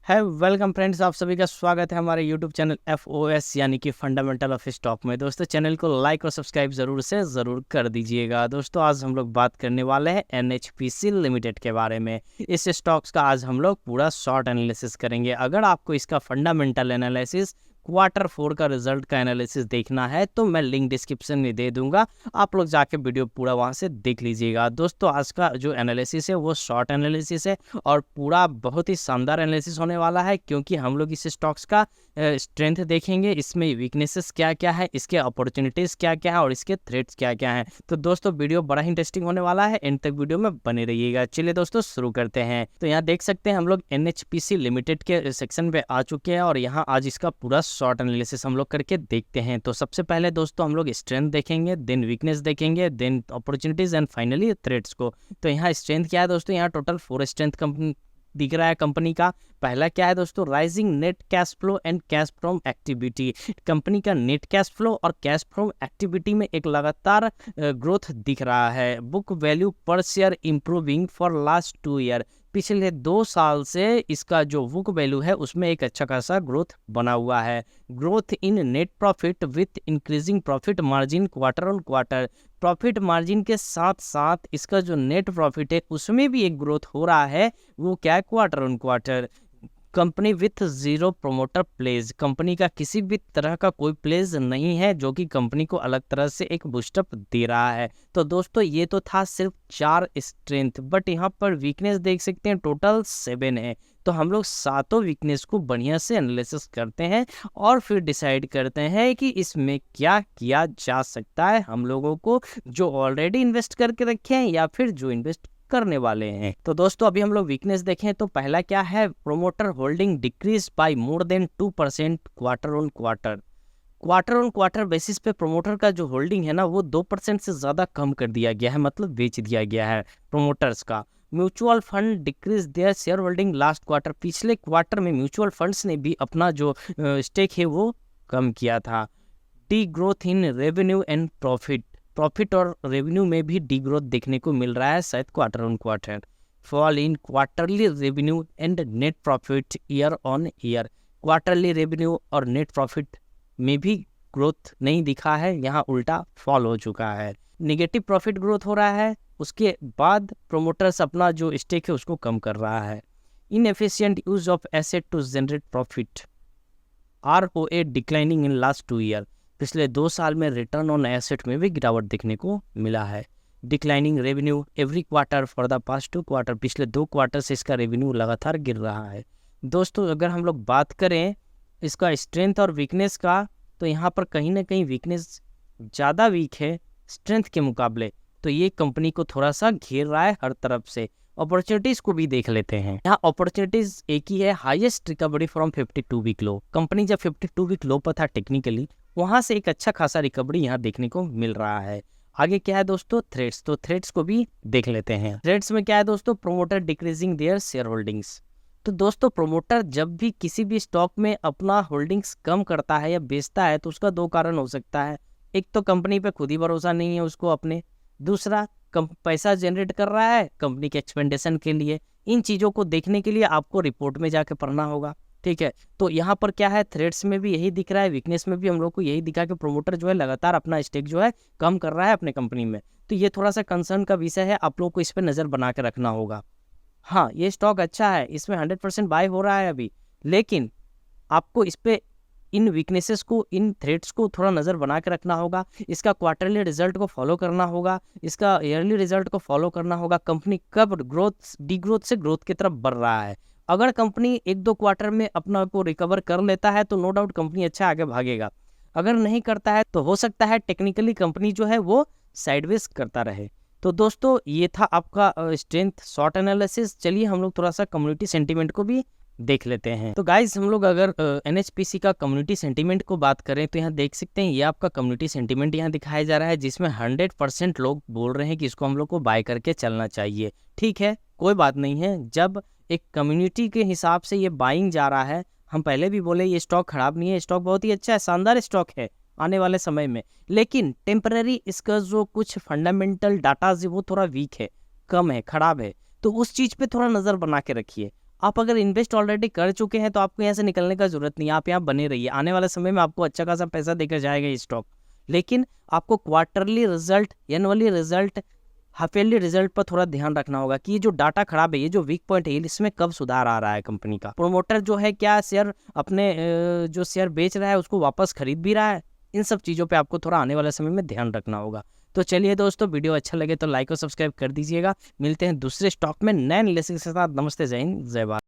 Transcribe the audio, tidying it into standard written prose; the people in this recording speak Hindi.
है वेलकम फ्रेंड्स, आप सभी का स्वागत है हमारे यूट्यूब चैनल FOS यानी कि फंडामेंटल ऑफ स्टॉक में। दोस्तों चैनल को लाइक और सब्सक्राइब ज़रूर कर दीजिएगा। दोस्तों आज हम लोग बात करने वाले हैं NHPC लिमिटेड के बारे में। इस स्टॉक्स का आज हम लोग पूरा शॉर्ट एनालिसिस करेंगे। अगर आपको इसका फंडामेंटल एनालिसिस Q4 का रिजल्ट का एनालिसिस देखना है तो मैं लिंक डिस्क्रिप्शन में दे दूंगा, आप लोग जाके वीडियो पूरा वहां से देख लीजिएगा। दोस्तों आज का जो एनालिसिस है वो शॉर्ट एनालिसिस है और पूरा बहुत ही शानदार एनालिसिस होने वाला है, क्योंकि हम लोग इस स्टॉक्स का स्ट्रेंथ देखेंगे, इसमें वीकनेसेस क्या क्या है, इसके अपॉर्चुनिटीज़ क्या क्या है और इसके थ्रेट्स क्या क्या हैं। तो दोस्तों वीडियो बड़ा ही इंटरेस्टिंग होने वाला है, एंड तक वीडियो में बने रहिएगा। चलिए दोस्तों शुरू करते हैं। तो यहाँ देख सकते हैं हम लोग NHPC लिमिटेड के सेक्शन पे आ चुके हैं और यहाँ आज इसका पूरा शॉर्ट एनालिसिस हम लोग करके देखते हैं। तो सबसे पहले दोस्तों हम लोग स्ट्रेंथ देखेंगे, देन वीकनेस देखेंगे, then opportunities and finally threats को। तो यहाँ स्ट्रेंथ क्या है दोस्तों, यहाँ टोटल 4 स्ट्रेंथ कंपनी दिख रहा है कंपनी का। पहला क्या है दोस्तों, rising net cash flow and cash from activity. Company का नेट कैश फ्लो और कैश फ्रॉम एक्टिविटी में एक लगातार ग्रोथ दिख रहा है। बुक वैल्यू पर share improving for last 2 year. पिछले 2 साल से इसका जो बुक वैल्यू है उसमें एक अच्छा खासा ग्रोथ बना हुआ है। Growth in net profit with increasing profit margin quarter on quarter. Profit margin के साथ साथ इसका जो नेट प्रॉफिट है उसमें भी एक ग्रोथ हो रहा है। वो क्या है, quarter on quarter. Company with zero promoter pledge. Company का किसी भी तरह का कोई प्लेज नहीं है जो कि कंपनी को अलग तरह से एक बूस्टअप दे रहा है। तो दोस्तों ये तो था सिर्फ 4 स्ट्रेंथ, बट यहाँ पर वीकनेस देख सकते हैं टोटल 7 है। तो हम लोग सातों वीकनेस को बढ़िया से एनालिसिस करते हैं और फिर डिसाइड करते हैं कि इसमें क्या किया जा सकता है हम लोगों को, जो ऑलरेडी इन्वेस्ट करके रखे हैं या फिर जो इन्वेस्ट करने वाले हैं। तो दोस्तों अभी हम लोग वीकनेस देखें तो पहला क्या है, promoter holding decrease by more than 2% quarter on quarter. Quarter on quarter basis पे प्रोमोटर का जो होल्डिंग है ना वो 2% से ज़्यादा कम कर दिया गया है, मतलब बेच दिया गया है प्रोमोटर्स का। Mutual fund decrease their share holding last quarter. पिछले क्वार्टर में म्यूचुअल फंड्स ने भी अपना जो स्टेक है वो कम किया था। D growth in revenue and profit. Profit और रेवेन्यू में भी डी ग्रोथ देखने को मिल रहा है शायद quarter on quarter. Fall in quarterly revenue and net profit year on year. Quarterly revenue और नेट प्रॉफिट में भी ग्रोथ नहीं दिखा है, यहाँ उल्टा फॉल हो चुका है। नेगेटिव प्रॉफिट ग्रोथ हो रहा है, उसके बाद प्रोमोटर्स अपना जो स्टेक है उसको कम कर रहा है। Inefficient use of asset to generate profit. ROA declining in last 2 year. पिछले 2 साल में रिटर्न ऑन एसेट में भी गिरावट देखने को मिला है। Declining revenue every quarter for the past 2 quarter. पिछले 2 क्वार्टर से इसका रेवेन्यू लगातार गिर रहा है। दोस्तों अगर हम लोग बात करें इसका स्ट्रेंथ और वीकनेस का, तो यहाँ पर कहीं ना कहीं वीकनेस ज़्यादा वीक है स्ट्रेंथ के मुकाबले, तो ये कंपनी को थोड़ा सा घेर रहा है हर तरफ से। अपॉर्चुनिटीज को भी देख लेते हैं। यहाँ अपॉर्चुनिटीज एक ही है, highest recovery from 52 week low. Company जब 52 वीक लो पर था टेक्निकली, वहां से एक अच्छा खासा रिकवरी यहाँ देखने को मिल रहा है। आगे क्या है दोस्तों, थ्रेट्स। तो थ्रेट्स को भी देख लेते हैं। थ्रेट्स में क्या है दोस्तों, promoter decreasing their share holdings. तो दोस्तों प्रोमोटर जब भी किसी भी स्टॉक में अपना होल्डिंग्स कम करता है या बेचता है तो उसका 2 कारण हो सकता है। एक तो कंपनी पे खुद ही भरोसा नहीं है उसको अपने, दूसरा पैसा जनरेट कर रहा है कंपनी के एक्सपेंडेशन के लिए। इन चीज़ों को देखने के लिए आपको रिपोर्ट में जाके पढ़ना होगा, ठीक है। तो यहाँ पर क्या है, थ्रेड्स में भी यही दिख रहा है, वीकनेस में भी हम लोग को यही दिखा कि प्रोमोटर जो है लगातार अपना स्टेक जो है कम कर रहा है अपने कंपनी में। तो ये थोड़ा सा कंसर्न का विषय है, आप लोग को इस पर नज़र बना के रखना होगा। हाँ ये स्टॉक अच्छा है, इसमें 100% बाय हो रहा है अभी, लेकिन आपको इस पर इन वीकनेसेस को, इन थ्रेट्स को थोड़ा नज़र बना के रखना होगा। इसका क्वार्टरली रिजल्ट को फॉलो करना होगा, इसका ईयरली रिजल्ट को फॉलो करना होगा। कंपनी कब ग्रोथ, डी ग्रोथ से ग्रोथ की तरफ बढ़ रहा है। अगर कंपनी 1-2 क्वार्टर में अपना को रिकवर कर लेता है तो नो डाउट कंपनी अच्छा आगे भागेगा। अगर नहीं करता है तो हो सकता है टेक्निकली कंपनी जो है वो साइडवेज करता रहे। तो दोस्तों ये था आपका स्ट्रेंथ शॉर्ट एनालिसिस। चलिए हम लोग थोड़ा सा कम्युनिटी सेंटीमेंट को भी देख लेते हैं। तो गाइज हम लोग अगर NHPC का कम्युनिटी सेंटीमेंट को बात करें तो यहाँ देख सकते हैं, ये आपका कम्युनिटी सेंटीमेंट यहाँ दिखाया जा रहा है, जिसमें 100% लोग बोल रहे हैं कि इसको हम लोग को बाय करके चलना चाहिए। ठीक है, कोई बात नहीं है, जब एक कम्युनिटी के हिसाब से ये बाइंग जा रहा है। हम पहले भी बोले ये स्टॉक खराब नहीं है, स्टॉक बहुत ही अच्छा है, शानदार स्टॉक है आने वाले समय में, लेकिन टेम्पररी इसका जो कुछ फंडामेंटल डाटा है वो थोड़ा वीक है, कम है, खराब है। तो उस चीज़ पे थोड़ा नज़र बना के रखिए। आप अगर इन्वेस्ट ऑलरेडी कर चुके हैं तो आपको यहाँ से निकलने का जरूरत नहीं है, आप यहाँ बने रहिए। आने वाले समय में आपको अच्छा खासा पैसा देकर जाएगा ये स्टॉक, लेकिन आपको quarterly result, annually result, half yearly result पर थोड़ा ध्यान रखना होगा कि ये जो डाटा खराब है, ये जो वीक पॉइंट है, इसमें कब सुधार आ रहा है कंपनी का। प्रोमोटर जो है क्या शेयर अपने जो शेयर बेच रहा है उसको वापस खरीद भी रहा है। इन सब चीज़ों पे आपको थोड़ा आने वाले समय में ध्यान रखना होगा। तो चलिए दोस्तों, वीडियो अच्छा लगे तो लाइक और सब्सक्राइब कर दीजिएगा। मिलते हैं दूसरे स्टॉक में नए एनालिसिस के साथ। नमस्ते, जय हिंद, जय भारत।